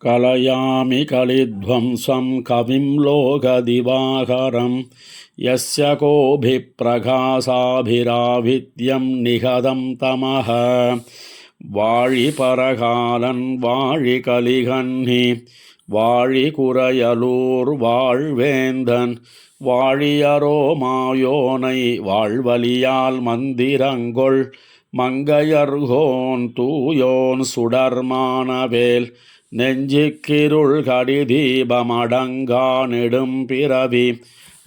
कलयामि कलिध्वंसं कविं लोकदिवाकरं यस्य कोऽभिप्रकाशाभिराभिद्यं निहतं तमः வாழி பரகாலன் வாழி கலிகன்னி வாழி குறையலூர் வாழ்வேந்தன் வாழியரோ மாயோனை வாழ்வலியால் மந்திரங்கொள் மங்கையர்கோன் தூயோன் சுடர்மானவேல் நெஞ்சுக்கிருள் கடிதீபமடங்கா நெடும் பிறவி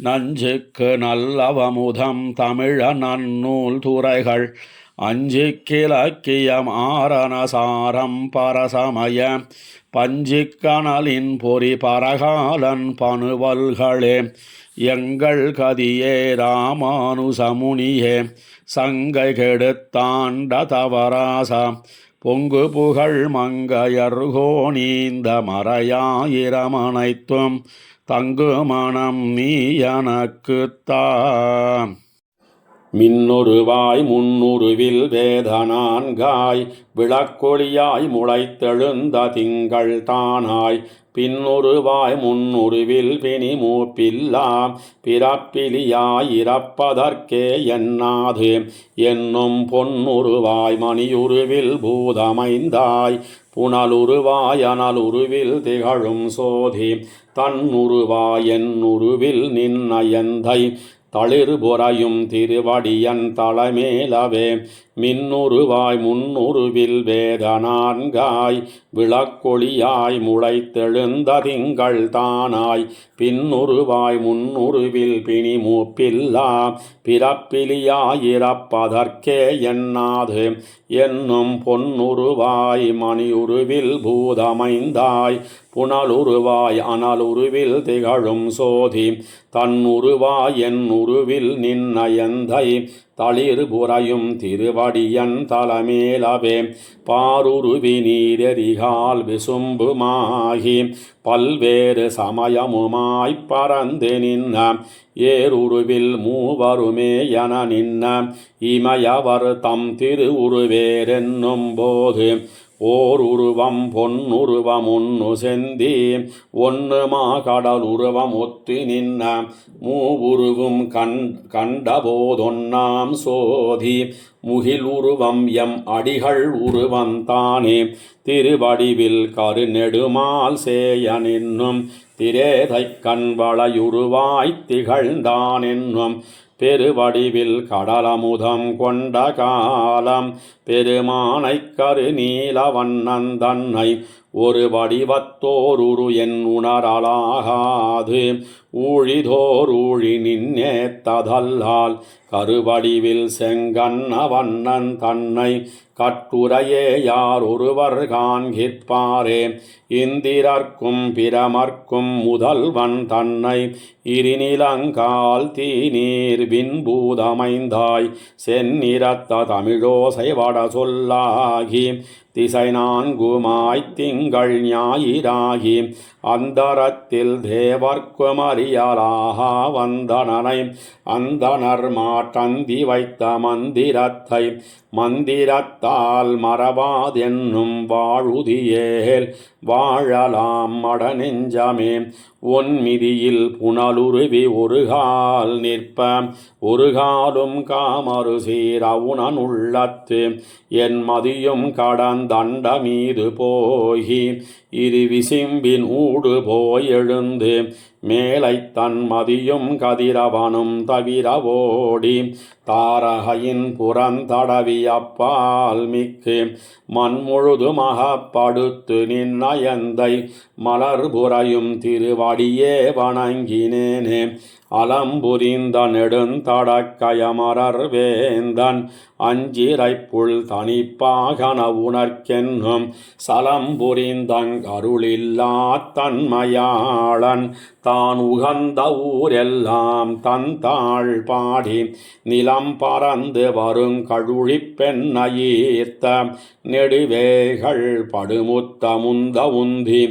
நஞ்சுக்கு நல்லவமுதம் தமிழ நன்னூல் துறைகள் அஞ்சிக்கிலக்கியம் ஆரணசாரம் பரசமய பஞ்சிக்கணலின் பொறி பரகாலன் பணுவல்களே எங்கள் கதியே ராமானுசமுனியே சங்கை கெடுத்தாண்ட தவராசா பொங்கு புகழ் மங்கையர்கோணீந்த மறையாயிரமனைத்தும் தங்கு மனம் நீ எனக்குத்தான் மின்னொருவாய் முன்னுருவில் வேதனான்காய் விளக்கொளியாய் முளைத்தெழுந்த திங்கள் தானாய் பின்னொருவாய் முன்னுருவில் பிணிமூப்பில்லா பிறப்பிலியாய் இறப்பதற்கே எண்ணாது என்னும் பொன்னுருவாய் மணியுருவில் பூதமைந்தாய் புனலுருவாய் அனலுருவில் திகழும் சோதி தன்னுருவாய் என்னுருவில் நின்னயந்தை தளிர் பொறையும் திருவடியன் தலைமேலவே மின்னுருவாய் முன்னுருவில் வேதனான்காய் விளக்கொளியாய் முளைத்தெழுந்த திங்கள் தானாய் பின்னுருவாய் முன்னுருவில் பிணிமூப்பில்லா பிறப்பிலியாயிரப்பதற்கே எண்ணாது என்னும் பொன்னுருவாய் மணியுருவில் பூதமைந்தாய் புனலுருவாய் அனலுருவில் திகழும் சோதி தன்னுருவாய் என் உருவில் நின்னயந்தை தளிர் புறையும் திருவடியன் தலைமேலவே பாருருவி நீரெறிகால் விசும்புமாகி பல்வேறு சமயமுமாய்ப் பறந்து நின்ன ஏருருவில் மூவருமே என நின்ன இமயவர் தம் திரு உருவேரென்னும் போது ஓர் உருவம் பொன்னுருவம் ஒன்னு செந்தி ஒன்னுமா கடல் உருவம் ஒத்து நின்ன மூவுருவும் கண்டபோதொன்னாம் சோதி முகில் உருவம் எம் அடிகள் உருவந்தானே திருவடிவில் கருநெடுமால் சேயனென்னும் திரேதை கண்வளையுருவாய்த் திகழ்ந்தானென்னும் பெருவடிவில் கடலமுதம் கொண்ட காலம் பெருமானைக் கருநீலவண்ணன் தன்னை ஒரு வடிவத்தோருரு என் உணரலாகாது ஊழிதோர் ஊழி நின்னேத்ததல்லால் கருவடிவில் செங்கண்ணவண்ணன் தன்னை கட்டுரையே யார் ஒருவர் காண்கிற்பாரே இந்திரர்க்கும் பிரமர்க்கும் முதல்வன் தன்னை இருநிலங்கால் தீநீர் விண்பூதமைந்தாய் செந்நிறத்த தமிழோசை வட சொல்லாகி திசை நான்குமாய்த் திங்கள் ஞாயிறாகி அந்தரத்தில் தேவர்க்குமறியலாகா வந்தனனை அந்தனர் மாற்றந்தி வைத்த மந்திரத்தை மந்திரத்தால் மறவாதென்னும் வாழுதியேல் வாழலாம் மடநெஞ்சமே ஒன்மிதியில் புனலுருவி ஒருகால் நிற்ப ஒருகாலும் காமரு சீரவுணன் உள்ளத்து என் மதியும் கடந்தண்ட மீது போகி இரு விசிம்பின் ஊடு போய் எழுந்து மேலை தன் மதியும் கதிரவனும் தவிர ஓடி தாரகையின் புறந்தடவி அப்பால் மிக்கு மண்முழுதுமகப்படுத்து நின்னயந்தை மலர் புரையும் திருவடியே வணங்கினேனே அலம்புரிந்த நெடுந்தடக்கயமரர் வேந்தன் அஞ்சிரைப்புள் தனிப்பாகன உணர்க்கென்னும் சலம்புரிந்தங்கருளில்லா தன்மையாளன் தான் உகந்த ஊரெல்லாம் தன் தாழ் பாடி நிலம் பறந்து வருங்கழுழி பெண்ணஈர்த்த நெடுவேகள் படுமுத்த முந்த உந்தி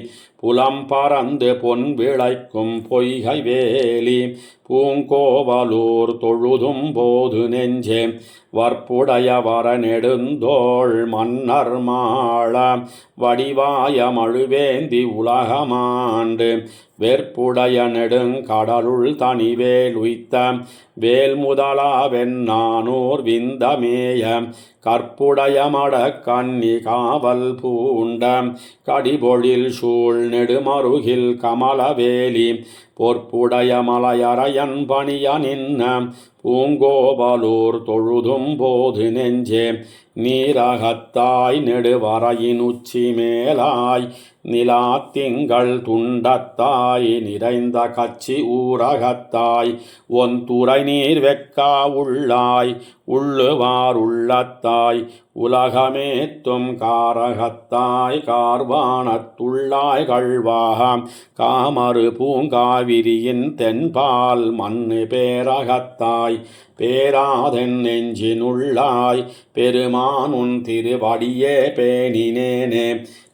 புலம் பறந்து பொன் விளைக்கும் பொய்கை வேலி பூங்கோவலூர் தொழுதும் போது நெஞ்சே வற்புடைய வர நெடுந்தோள் மன்னர் மாள வடிவாய மழுவேந்தி உலகமாண்டு வெற்புடைய நெடுங்கடலுள் தனிவேல் உய்த்த வேல் முதலா வெண்ணானூர் விந்தமேய கற்புடைய மட கன்னி காவல் பூண்ட கடிபொழில் சூழ் நெடுமருகில் கமலவேலி பொற்புடைய மலையரையன் பணிய நின்ன பூங்கோவலூர் தொழுதும் போது நெஞ்சே நீரகத்தாய் நெடுவரையின் உச்சி மேலாய் நிலா திங்கள் துண்டத்தாய் நிறைந்த கச்சி ஊரகத்தாய் ஒன் துறை நீர் வெக்கா உள்ளாய் உள்ளுவார் உள்ளத்தாய் உலகமேத்தும் காரகத்தாய் கார்வானத்துள்ளாய் கள்வாக காமறு பூங்காவிரியின் தென்பால் மண்ணு பேரகத்தாய் பேராதென் நெஞ்சினுள்ளாய் பெருமானுன் திருவடியே பேணினேனே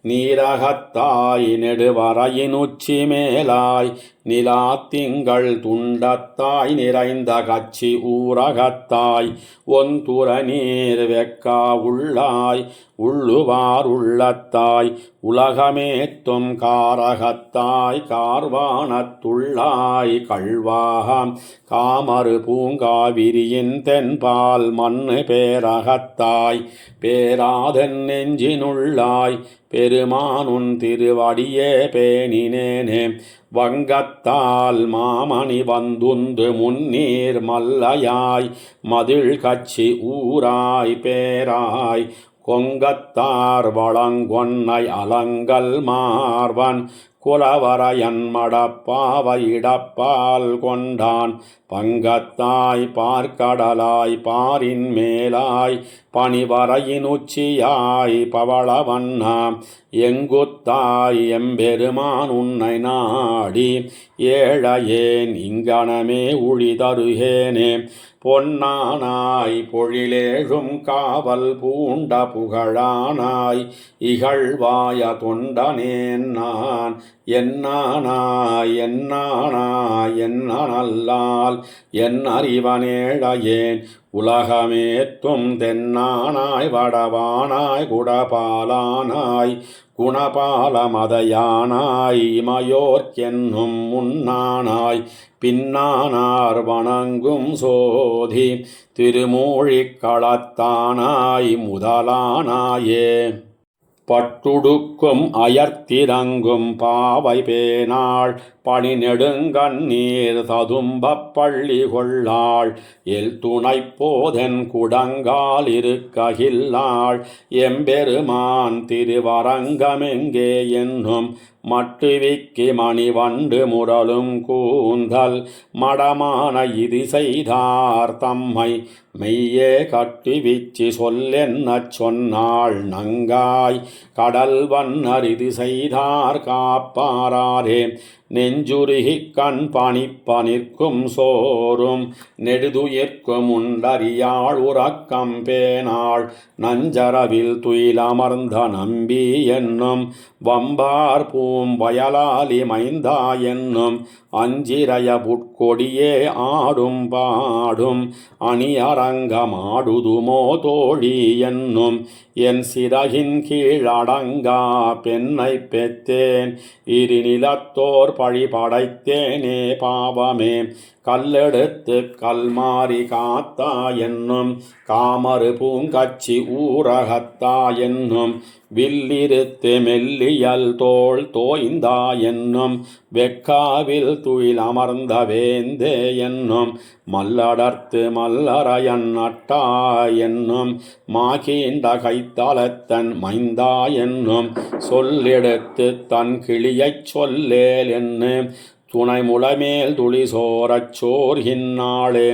நீரகத்தாய் நெடுவரையின் உச்சி மேலாய் நிலா திங்கள் துண்டத்தாய் நிறைந்த கச்சி ஊரகத்தாய் ஒன் துற நீர் வெக்கா உள்ளாய் உள்ளுவார் உள்ளத்தாய் உலகமேத்தும் காரகத்தாய் கார்வானத்துள்ளாய் கள்வாகம் காமறு பூங்காவிரியின் தென்பால் மண்ணு பேரகத்தாய் பேராதென் நெஞ்சினுள்ளாய் பெருமானுன் திருவடியே பேணினேனே வங்கத்தால் மாமணி வந்துந்து முன்னீர் மல்லையாய் மதில் கச்சி ஊராய் பேராய் கொங்கத்தார் வளங்கொன்னை அலங்கல் மார்வன் குலவரையன் மடப்பாவை இடப்பால் கொண்டான் பங்கத்தாய் பார்க்கடலாய் பாரின் மேலாய் பனிவரையின் உச்சியாய் பவளவண்ணா எங்குத்தாய் எம்பெருமான் உன்னை நாடி ஏழையேன் இங்கனமே உழி தருகேனே பொன்னானாய் பொழிலேழும் காவல் பூண்ட புகழானாய் இகழ்வாய தொண்டனேன் நான் என்னானாய் என்னானாய் என்னல்லால் என் அறிவனேழையேன் உலகமேத்தும் தென்னானாய் வடவானாய் குடபாலானாய் குணபாலமதையானாய் இமையோர்க்கென்னும் முன்னானாய் பின்னானார் வணங்கும் சோதி திருமூழிக் களத்தானாய் முதலானாயே பட்டுடுக்கும் அயர்த்திரங்கும் பாவை பேனாள் பணி நெடுங்கண்ணீர் ததும்பப் பள்ளி கொள்ளாள் எல் துணை போதென் குடங்கால் இருக்ககில்லாள் எம்பெருமான் திருவரங்கமெங்கே என்னும் மட்டுவிக்கி மணிவண்டு முரலும் கூந்தல் மடமான இது செய்தார் தம்மை மெய்யே கட்டுவிச்சி சொல்லென்னச் சொன்னாள் நங்காய் கடல் வண்ணரிது செய்தார் காப்பாரே நெஞ்சுருகி கண் பணிப்ப நிற்கும் சோறும் நெடுதுயிர்க்கும் உண்டறியாள் உறக்கம் பேனாள் நஞ்சரவில் துயிலமர்ந்த நம்பி என்னும் வம்பார் பூம் வயலாலி மைந்தா என்னும் அஞ்சிரைய புட்கொடியே ஆடும் பாடும் அணியரங்கமாடுதுமோ தோழி என்னும் என் சிறகின் கீழடங்கா பெண்ணை பெற்றேன் இரு நிலத்தோர் பழி படைத்தேனே பாவமே கல்லெடுத்து கல்மாரி காத்தா என்னும் காமறு பூங்கச்சி ஊரகத்தா என்னும் வில்லிருத்து மெல்லியல் தோள் தோய்ந்தா என்னும் வெக்காவில் துயில் அமர்ந்த வேந்தே என்னும் மல்லடர்த்து மல்லரையன் அட்டா என்னும் மாகீண்ட கைத்தலத்தன் மைந்தா என்னும் சொல்லெடுத்து தன் கிளியைச் சொல்லேல் என்ன துணை முளமேல் துளி சோரச் சோர்கின்னாளே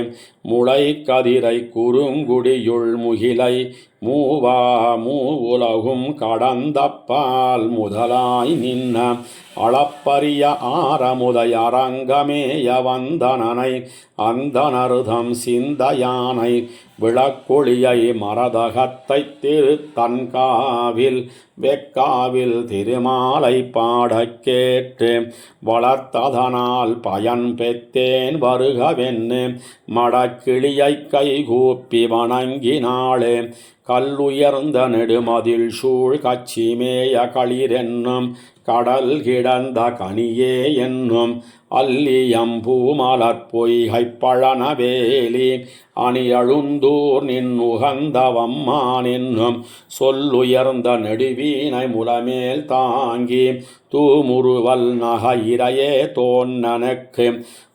முளை கதிரை குறுங்குடியுள் முகிலை மூவா மூவுலகும் கடந்தப்பால் முதலாய் நின்ன அளப்பரிய ஆரமுதை அரங்கமேய வந்தனனை அந்தனருதம் சிந்தையானை விளக்கொளியை மரதகத்தை திருத்தன்காவில் வெக்காவில் திருமாலை பாடக் கேட்டு வளர்த்ததனால் பயன் பெற்றேன் வருகவென்னு மடக்கிளியை கைகூப்பி வணங்கினாளே. கல்லுயர்ந்த நெடுமதில் சூழ் கச்சிமேய களிரென்னும் கடல் கிடந்த கனியே என்னும் அல்லியம்பூமலர் பொய்கைப் பழனவேலி அணியழுந்தூர் நின்னுகந்தவம்மான் என்னும் சொல்லுயர்ந்த நெடுவீனை முலமேல் தாங்கி தூமுருவல் நகையிரையே தோன்னனுக்கு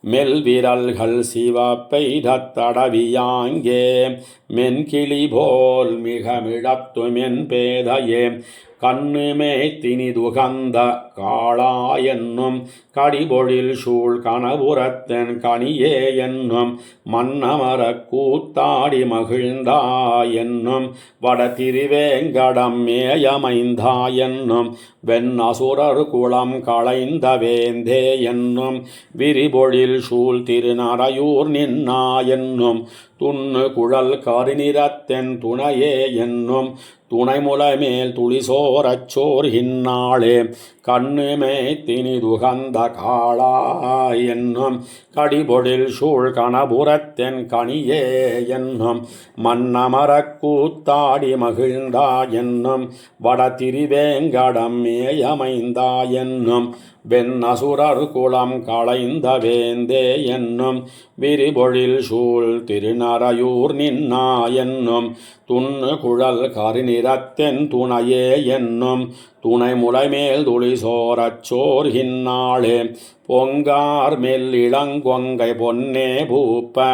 மெல்விரல்கள் சிவப்பெய்தத் தடவியாங்கே மென்கிளி போல் மிக மிழத்துமென் பேதையே கண்ணுமே தினிதுகந்த காளா என்னும் கடிபொழில் சூழ் கணபுரத்தன் கனியே என்னும் மன்னமரக் கூத்தாடி மகிழ்ந்தா என்னும் வட திருவேங்கடம் மேயமைந்தா என்னும் வெண்ணசுரர் குளம் களைந்த வேந்தே என்னும் விரிபொழில் சூழ் திருநறையூர் நின்னா என்னும் துண்ணு குழல் கருநிறத்தென் துணையே என்னும் துணைமுலைமேல் துளிசோரச் சோர்கின்னாளே கண்ணுமே தினிதுகந்த காளா என்னும் கடிபொழில் சூழ் கணபுரத்தென் கனியே என்னும் மன்னமரக் கூத்தாடி மகிழ்ந்தா என்னும் வட திருவேங்கடம் மேயமைந்தா என்னும் வெண்ணசுரர் குளம் களைந்த வேந்தே என்னும் விரிபொழில் சூழ் திருநறையூர் நின்னா என்னும் துண்ணு குழல் கருநிறத்தென் துணையே என்னும் துணை முலைமேல் துளிசோரச் சோர்கின்னாளே பொங்கார் மெல்லிளங்கொங்கை பொன்னே பூப்ப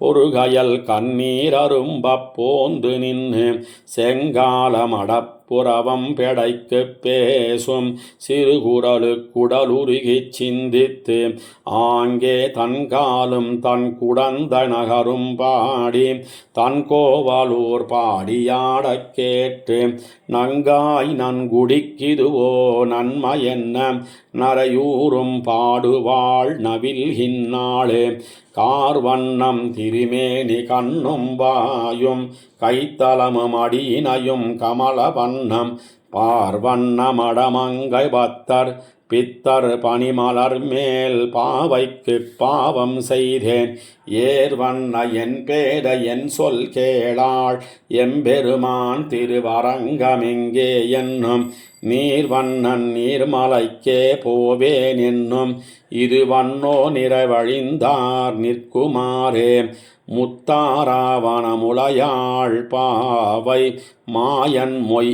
பொறுகையல் கண்ணீரரும்பப் போந்து நின்று செங்காலம் அடப்புறவம் பெடைக்கு பேசும் சிறுகுரலு குடலுருகிச் சிந்தித்து ஆங்கே தன்காலும் தன் குடந்த நகரும் பாடி தன் கோவலூர் பாடியாடக் கேட்டு நங்காய் நன்குடிக்கிதுவோ நன்மையென்ன நரையூரும் பாடுவாள் நவில்கின்னாளே கார்வண்ணம் திருமேனி கண்ணும் வாயும் கைத்தலமும் அடியினையும் கமல வண்ணம் பார்வண்ணமடமங்கை பத்தர் பித்தர் பனிமலர் மேல் பாவைக்கு பாவம் செய்தேன் ஏர்வண்ண என் பேட என் சொல் கேளாள் எம்பெருமான் திருவரங்கமெங்கே என்னும் நீர்வண்ணன் நீர்மலைக்கே போவேன் என்னும் இது வண்ணோ நிறைவழிந்தார் நிற்குமாறே முத்தாராவணமுலையாள் பாவை மாயன் மொய்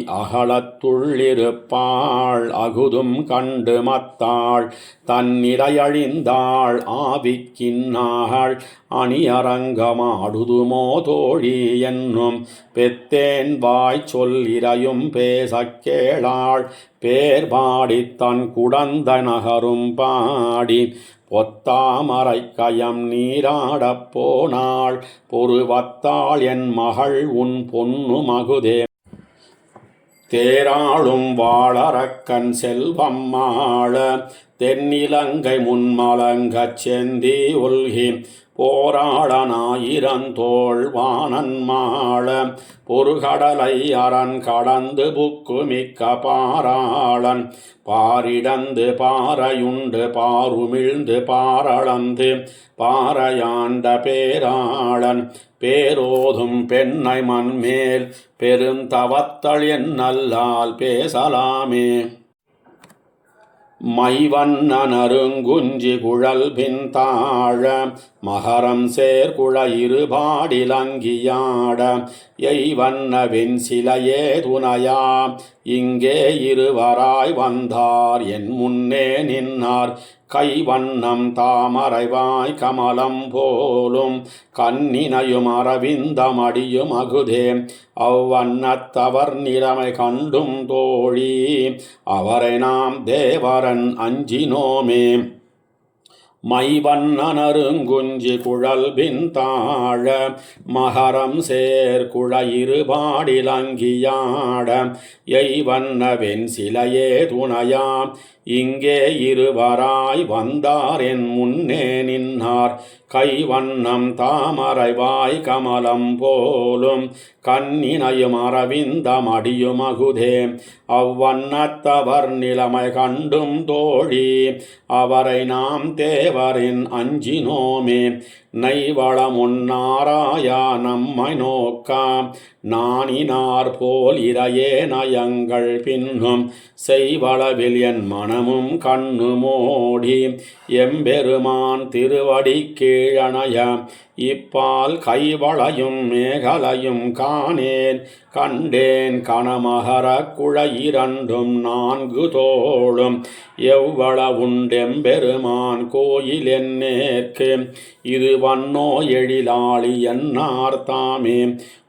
அகலத்துள்ளிருப்பாள் அகுதும் கண்டு மத்தாள் தன்னிறையழிந்தாள் ஆவிக்கின்னாள் அணியரங்கமாடுதுமோ தோழி என்னும் பெத்தேன் வாய் சொல்லிரையும் பேசக் கேளாள் பேர் பாடி தன் குடந்த நகரும் பாடி பொத்தாமரை கயம் நீராடப் போனாள் பொறுவத்தாள் என் மகள் உன் பொன்னு மகுதே தேராளும் வாழறக்கன் செல்வம் மாள தென்னிலங்கை முன்மலங்கச் செந்தி உல்கி போராடனாயிரந்தோள் வானன் மாள பொறுகடலை அரண் கடந்து புக்கு மிக்க பாராளன் பாரிடந்து பாறையுண்டு பாருமிழ்ந்து பாரளந்து பாறையாண்ட பேராளன் பேரோதும் பெண்ணை மண்மேல் பெருந்தவத்தள் என்னல்லால் பேசலாமே மைவண்ணனருங்குஞ்சி குழல் பின்தாழ மகரம் சேர்குழ இருபாடிலங்கியாட எய்வண்ண வெண்சிலையே துணையா இங்கே இருவராய் வந்தார் என் முன்னே நின்னார் கைவண்ணம் தாமரைவாய் கமலம் போலும் கண்ணினையும் அரவிந்தமடியும் அகுதே அவ்வண்ணத்தவர் நிலைமை கண்டும் தோழி அவரை நாம் தேவரன் அஞ்சினோமே மைவண்ணனருங்குஞ்சி குழல் பின் தாழ மகரம் சேர் குழையிரு பாடிலங்கியாட எய்வண்ண வெண்சிலையே துணையாம் இங்கே இருவராய் வந்தார் என் முன்னே நின்னார் கைவண்ணம் தாமரைவாய் கமலம் போலும் கண்ணினையும் அரவிந்தமடியும் அகுதே அவ்வண்ணத்தவர் நிலைமை கண்டும் தோழி அவரை நாம் தேவரின் அஞ்சினோமே நைவளமுன்னாராயா நம்மை நோக்காம் நாணினார் போல் இறையே நயங்கள் பின்னும் செய்வளவில் என் மனமும் கண்ணுமோடி எம்பெருமான் திருவடி கீழணைய இப்பால் கைவளையும் மேகலையும் காணேன் கண்டேன் கணமகர குழையிரண்டும் 4 தோளும் எவ்வள உண்டெம்பெருமான் கோயில் என்னேற்கு இது வன்னோ எழிலாளி என்னார் தாமே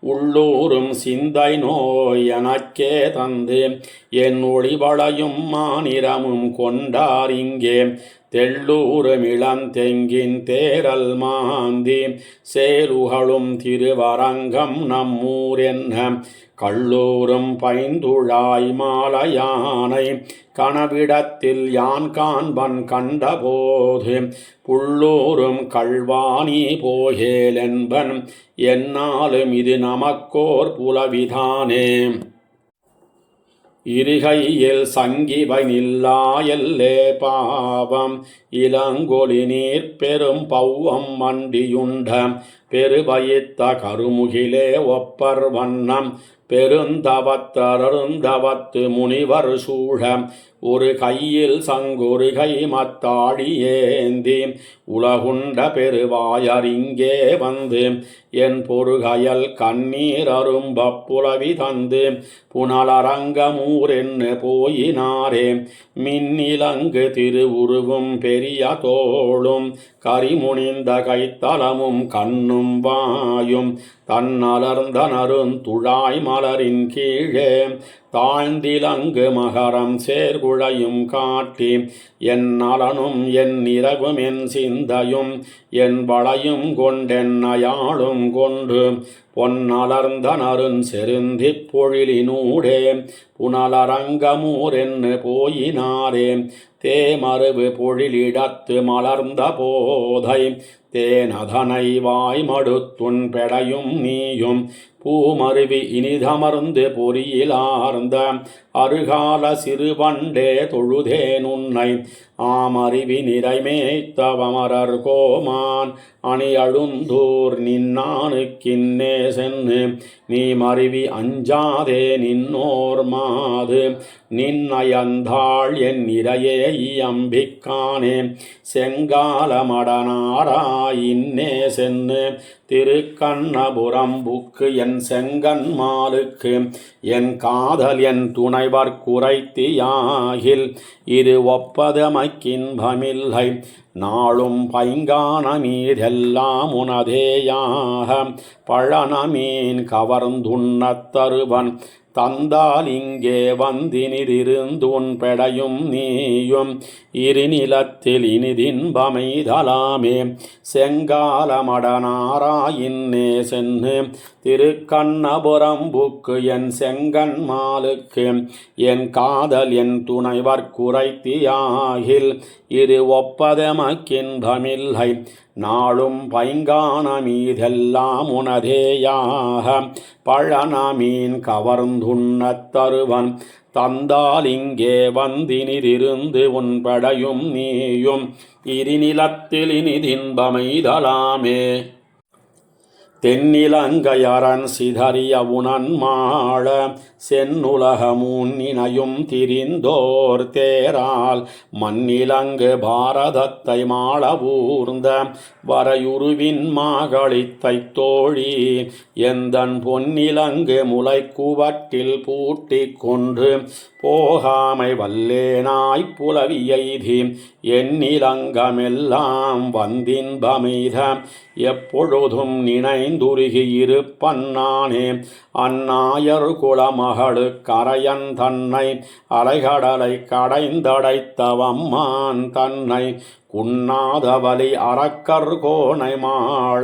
உள்ளூரும் சிந்தை நோய் எனக்கே தந்து என் ஒளிவளையும் மாநிறமும் கொண்டார் இங்கே தெள்ளூரும் இளந்தெங்கின் தேரல் மாந்தி சேலுகளும் திருவரங்கம் நம்மூர் என்ன கள்ளூரும் பைந்துழாய் மாலையானை கனவிடத்தில் யான் காண்பன் கண்டபோது புள்ளூரும் கள்வாணி போகேலென்பன் என்னாலும் இது நமக்கோர் புலவிதானே இருகையில் சங்கிவை நில்லா எல்லே பாவம் இளங்கொலி நீர் பெரும் பௌவம் மண்டியுண்ட பெருபயித்த கருமுகிலே ஒப்பர் வண்ணம் பெருந்தவத்தருந்தவத்து முனிவர் சூழ ஒரு கையில் சங்கொரு கை மத்தாடி ஏந்தி உலகுண்ட பெருவாயறிங்கே வந்து என் பொறுகையல் கண்ணீர் அரும்ப புலவி தந்து புனலரங்கமூர் என்ன போயினாரே மின்னிலங்கு திருவுருவும் பெரிய தோளும் கரிமுனிந்த கைத்தலமும் கண்ணும் வாயும் தன்னலர்ந்த நறுந்துழாய் மலரின் கீழே தாழ்ந்திலங்கு மகரம் சேர்குழையும் காட்டி என் நலனும் என் இரவும் என் சிந்தையும் என் வளையும் கொண்டென்னையாளும் கொண்டு பொன்னலர்ந்த நறுன் செருந்தி பொழிலினூடே புனலரங்கமூர் என்ன போயினாரே தேமருவு பொழிலிடத்து மலர்ந்த போதை தேனதனை வாய்மடுத்துன் பெடையும் நீயும் பூமருவி இனிதமர்ந்து பொறியிலார்ந்த அருகால சிறுவண்டே தொழுதேன் உன்னை ஆமறிவி நிறைமேய்த்தவமரர் கோமான் அணி அழுந்தூர் நின்னானுக்கின்னே சென்னு நீ மருவி அஞ்சாதே நின்னோர் மாது நின்னயந்தாள் என் இறையே அம்பிக்கானே செங்காலமடனாராயின்னே சென்னு திருக்கண்ணபுரம்புக்கு என் செங்கன்மாலுக்கு என் காதல் என் துணைவர் குறைத்தியாகில் இது ஒப்பதமைக்கின்பமில்லை நாளும் பைங்கான மீதெல்லாம் உனதேயாக பழனமீன் கவர்ந்துண்ணத் தருவன் தந்தால் இங்கே வந்தினிதிருந்துன் பெடையும் நீயும் இருநிலத்தில் இனிதின்பமைதலாமே செங்காலமடனாராயின்னே சென்னு திருக்கண்ணபுரம்புக்கு என் செங்கன்மாலுக்கு என் காதல் என் துணைவர் குறைத்தியாகில் இது ஒப்பதமக்கின்பமில்லை நாளும் பைங்கான மீதெல்லாம் உனதேயாக பழனமீன் கவர்ந்துண்ணத் தருவன் தந்தால் இங்கே வந்தினிதிருந்து உன் படையும் நீயும் இருநிலத்தில் இனிதின்பமைதலாமே தென்னிலங்கையரன் சிதறிய உணன்மாள சென்னுலகமுன் இணையும் திரிந்தோர் தேரால் மண்ணிலங்கு பாரதத்தை மாளவூர்ந்த வரையுருவின் மாகளித்தை தோழி எந்தன் பொன்னிலங்கு முளைக்குவட்டில் பூட்டி கொன்று போகாமை வல்லேனாய் புலவி எய்தி எண்ணிலங்கமெல்லாம் வந்தின்பமைத எப்பொழுதும் நினைந்துருகி இருப்பன்னானே அந்நாயர் குலமகளு கரையன் தன்னை அலைகடலை கடைந்தடைத்தவம்மான் தன்னை உண்ணாதவலி அரக்கர் கோணை மாள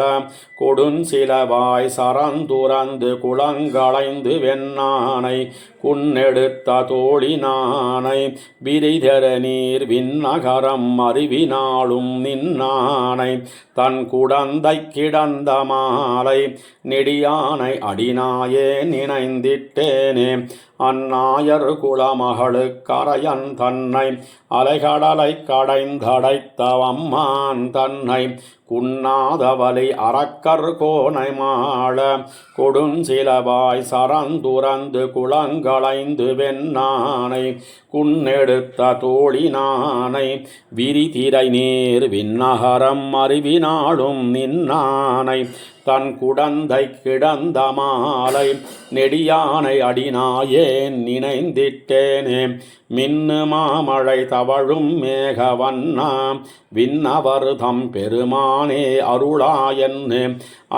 கொடுஞ்சிலவாய் சரந்துரந்து குளங்களைந்து வெண்ணானை குன்னெடுத்த தோழினானை விரிதர நீர் விண்ணகரம் அறிவினாலும் நின்னானை தன் குடந்தை கிடந்த மாலை நெடியானை அடிநாயே நினைந்திட்டேனே அந்நாயர் குலமகளு கரையன் தன்னை அலைகடலை கடைந்தடைத்தவம்மான் தன்னை குண்ணாதவலி அரக்கர் கோணை மாள கொடுஞ்சிலவாய் சரந்துரந்து குளங்களைந்து வெண்ணானை குன்னெடுத்த தோழினானை விரிதிரை நீர் விண்ணகரம் அறிவினாலும் நின்னானை தன் குடந்தை கிடந்த மாலை நெடியானை அடிநாயேன் நினைந்திட்டேனே மின்னு மாமழை தவழும் மேகவண்ணாம் விண்ணவர்தம் பெருமானே அருளாயன்னு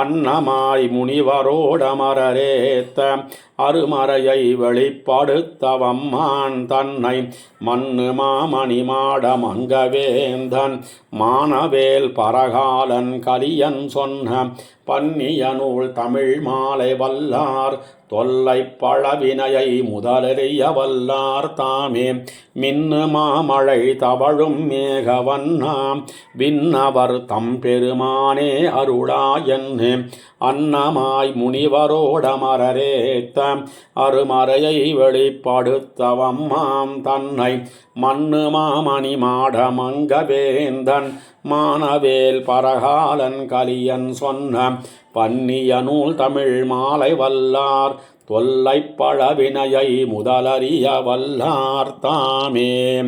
அன்னமாய் முனிவரோடமரரேத்த அருமறையை வெளிப்படுத்தவம்மான் தன்னை மண்ணு மாமணி மாட மங்கவேந்தன் மானவேல் பரகாலன் கலியன் சொன்ன பன்னிய நூல் தமிழ் மாலை வல்லார் தொல்லை பழவினையை முதலறிய வல்லார் தாமே மின்னு மாமழை தவழும் மேகவண்ணாம் விண்ணவர் தம் பெருமானே அருளாயன்னு அன்னமாய் முனிவரோடமரரேத்த அருமறையை வெளிப்படுத்தவம்மாம் தன்னை மண்ணு மாமணி மாட மங்கவேந்தன் மானவேல் பரகாலன் கலியன் சொன்ன பன்னிய நூல் தமிழ் மாலை வல்லார் தொல்லை பழவினையை முதலறிய வல்லார் தாமே.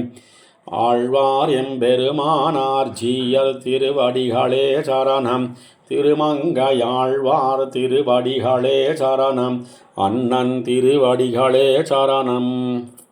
ஆழ்வார் எம்பெருமானார் ஜீயர் திருவடிகளே சரணம். திருமங்கையாழ்வார் திருவடிகளே சரணம். அண்ணன் திருவடிகளே சரணம்.